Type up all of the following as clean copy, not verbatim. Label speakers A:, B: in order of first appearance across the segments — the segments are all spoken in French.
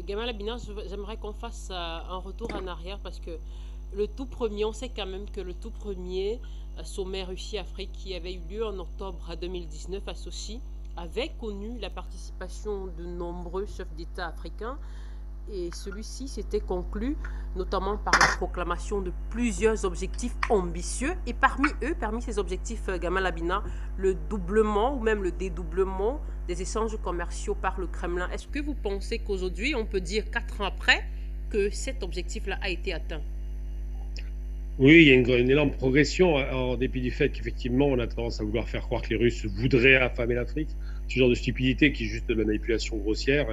A: Gamal Abina, j'aimerais qu'on fasse un retour en arrière parce que le tout premier, on sait quand même que le tout premier sommet Russie-Afrique qui avait eu lieu en octobre 2019 à Sochi avait connu la participation de nombreux chefs d'État africains et celui-ci s'était conclu notamment par la proclamation de plusieurs objectifs ambitieux et parmi ces objectifs, Gamal Abina, le doublement ou même le dédoublement des échanges commerciaux par le Kremlin. Est-ce que vous pensez qu'aujourd'hui, on peut dire 4 ans après que cet objectif-là a été atteint?
B: Oui, il y a une énorme progression, en dépit du fait qu'effectivement, on a tendance à vouloir faire croire que les Russes voudraient affamer l'Afrique. Ce genre de stupidité qui est juste de la manipulation grossière.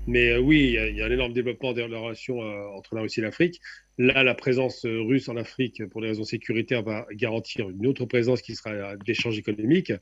B: Mais oui, il y a un énorme développement des relations entre la Russie et l'Afrique. Là, la présence russe en Afrique, pour des raisons sécuritaires, va garantir une autre présence qui sera d'échange économique.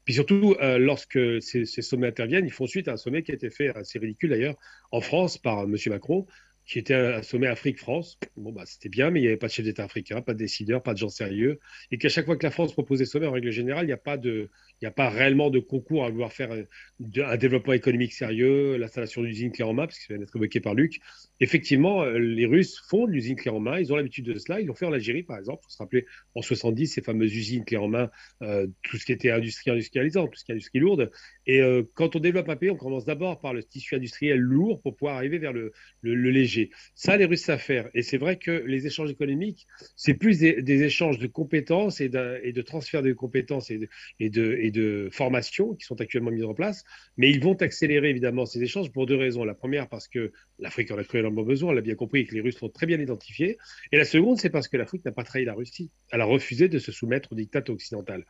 B: Puis surtout, lorsque ces sommets interviennent, ils font suite à un sommet qui a été fait, assez ridicule d'ailleurs, en France par M. Macron, qui était un sommet Afrique-France. Bon, bah, c'était bien, mais il n'y avait pas de chef d'État africain, pas de décideurs, pas de gens sérieux. Et qu'à chaque fois que la France propose des sommets, en règle générale, il n'y a pas réellement de concours à vouloir faire un développement économique sérieux, l'installation d'usines clés en main, parce que ça vient d'être évoqué par Luc. Effectivement, les Russes font de l'usine clé en main, ils ont l'habitude de cela, ils l'ont fait en Algérie, par exemple. Il faut se rappeler, en 70, ces fameuses usines clés en main, tout ce qui était industrie industrialisant, tout ce qui est industrie lourde. Et quand on développe un pays, on commence d'abord par le tissu industriel lourd pour pouvoir arriver vers le léger. Ça, les Russes savent faire. Et c'est vrai que les échanges économiques, c'est plus des échanges de compétences et de transfert de compétences et de formation qui sont actuellement mis en place. Mais ils vont accélérer évidemment ces échanges pour deux raisons. La première, parce que l'Afrique en a cruellement besoin, on l'a bien compris, et que les Russes l'ont très bien identifié. Et la seconde, c'est parce que l'Afrique n'a pas trahi la Russie. Elle a refusé de se soumettre au diktat occidental.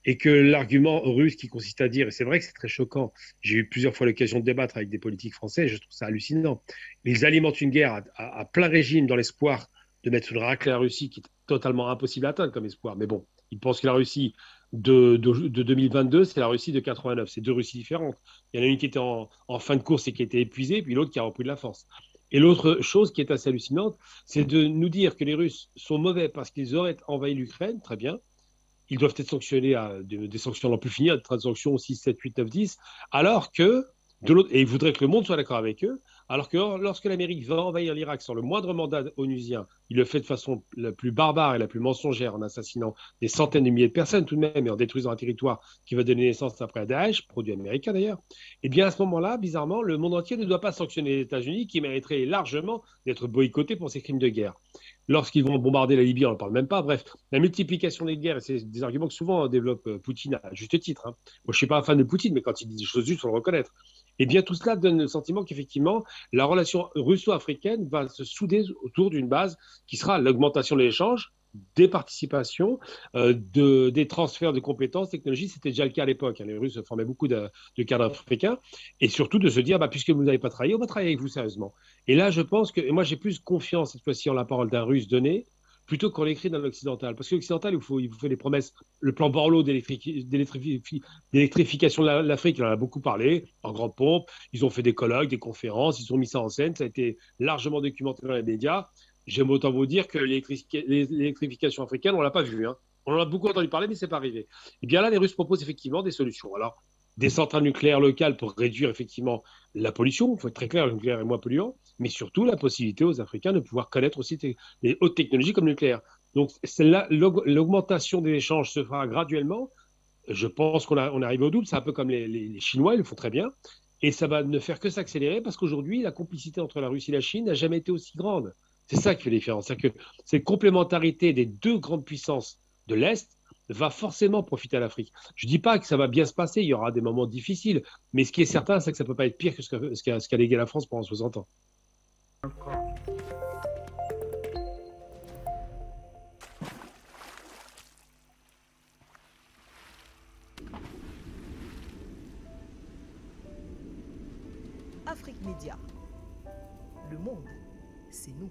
B: Et que l'argument russe qui consiste à dire, et c'est vrai que c'est très choquant, j'ai eu plusieurs fois l'occasion de débattre avec des politiques français, et je trouve ça hallucinant, ils alimentent une guerre à plein régime dans l'espoir de mettre une raclée à la Russie qui est totalement impossible à atteindre comme espoir. Mais bon, ils pensent que la Russie de 2022, c'est la Russie de 89. C'est deux Russies différentes. Il y en a une qui était en fin de course et qui était épuisée, puis l'autre qui a repris de la force. Et l'autre chose qui est assez hallucinante, c'est de nous dire que les Russes sont mauvais parce qu'ils auraient envahi l'Ukraine, très bien, ils doivent être sanctionnés à des sanctions n'en plus finir, des sanctions 6, 7, 8, 9, 10, alors que, de l'autre, et ils voudraient que le monde soit d'accord avec eux, alors que lorsque l'Amérique va envahir l'Irak sans le moindre mandat onusien, il le fait de façon la plus barbare et la plus mensongère en assassinant des centaines de milliers de personnes tout de même et en détruisant un territoire qui va donner naissance après à Daesh, produit américain d'ailleurs, et bien à ce moment-là, bizarrement, le monde entier ne doit pas sanctionner les États-Unis qui mériteraient largement d'être boycottés pour ces crimes de guerre. Lorsqu'ils vont bombarder la Libye, on n'en parle même pas. Bref, la multiplication des guerres, c'est des arguments que souvent développe Poutine à juste titre. Hein. Moi, je ne suis pas un fan de Poutine, mais quand il dit des choses justes, il faut le reconnaître. Et bien, tout cela donne le sentiment qu'effectivement, la relation russo-africaine va se souder autour d'une base qui sera l'augmentation de l'échange, des participations, des transferts de compétences, technologies. C'était déjà le cas à l'époque. Hein. Les Russes formaient beaucoup de cadres africains. Et surtout de se dire, bah, puisque vous n'avez pas travaillé, on va travailler avec vous sérieusement. Et là, je pense que, et moi, j'ai plus confiance cette fois-ci en la parole d'un Russe donné plutôt qu'on l'écrit dans l'occidental. Parce que l'occidental, il vous fait des promesses. Le plan Borloo d'électrification de l'Afrique, il en a beaucoup parlé, en grande pompe. Ils ont fait des colloques, des conférences, ils ont mis ça en scène. Ça a été largement documenté dans les médias. J'aime autant vous dire que l'électrification africaine, on ne l'a pas vu. Hein. On en a beaucoup entendu parler, mais ce n'est pas arrivé. Et bien là, les Russes proposent effectivement des solutions. Alors, des centrales nucléaires locales pour réduire effectivement la pollution, il faut être très clair, le nucléaire est moins polluant, mais surtout la possibilité aux Africains de pouvoir connaître aussi les hautes technologies comme le nucléaire. Donc l'augmentation des échanges se fera graduellement. Je pense on est arrivé au double, c'est un peu comme les Chinois, ils le font très bien, et ça va ne faire que s'accélérer parce qu'aujourd'hui, la complicité entre la Russie et la Chine n'a jamais été aussi grande. C'est ça qui fait la différence, c'est que cette complémentarité des deux grandes puissances de l'Est va forcément profiter à l'Afrique. Je ne dis pas que ça va bien se passer, il y aura des moments difficiles, mais ce qui est certain, c'est que ça ne peut pas être pire que ce qu'a légué la France pendant 60 ans.
C: Afrique Média. Le monde, c'est nous.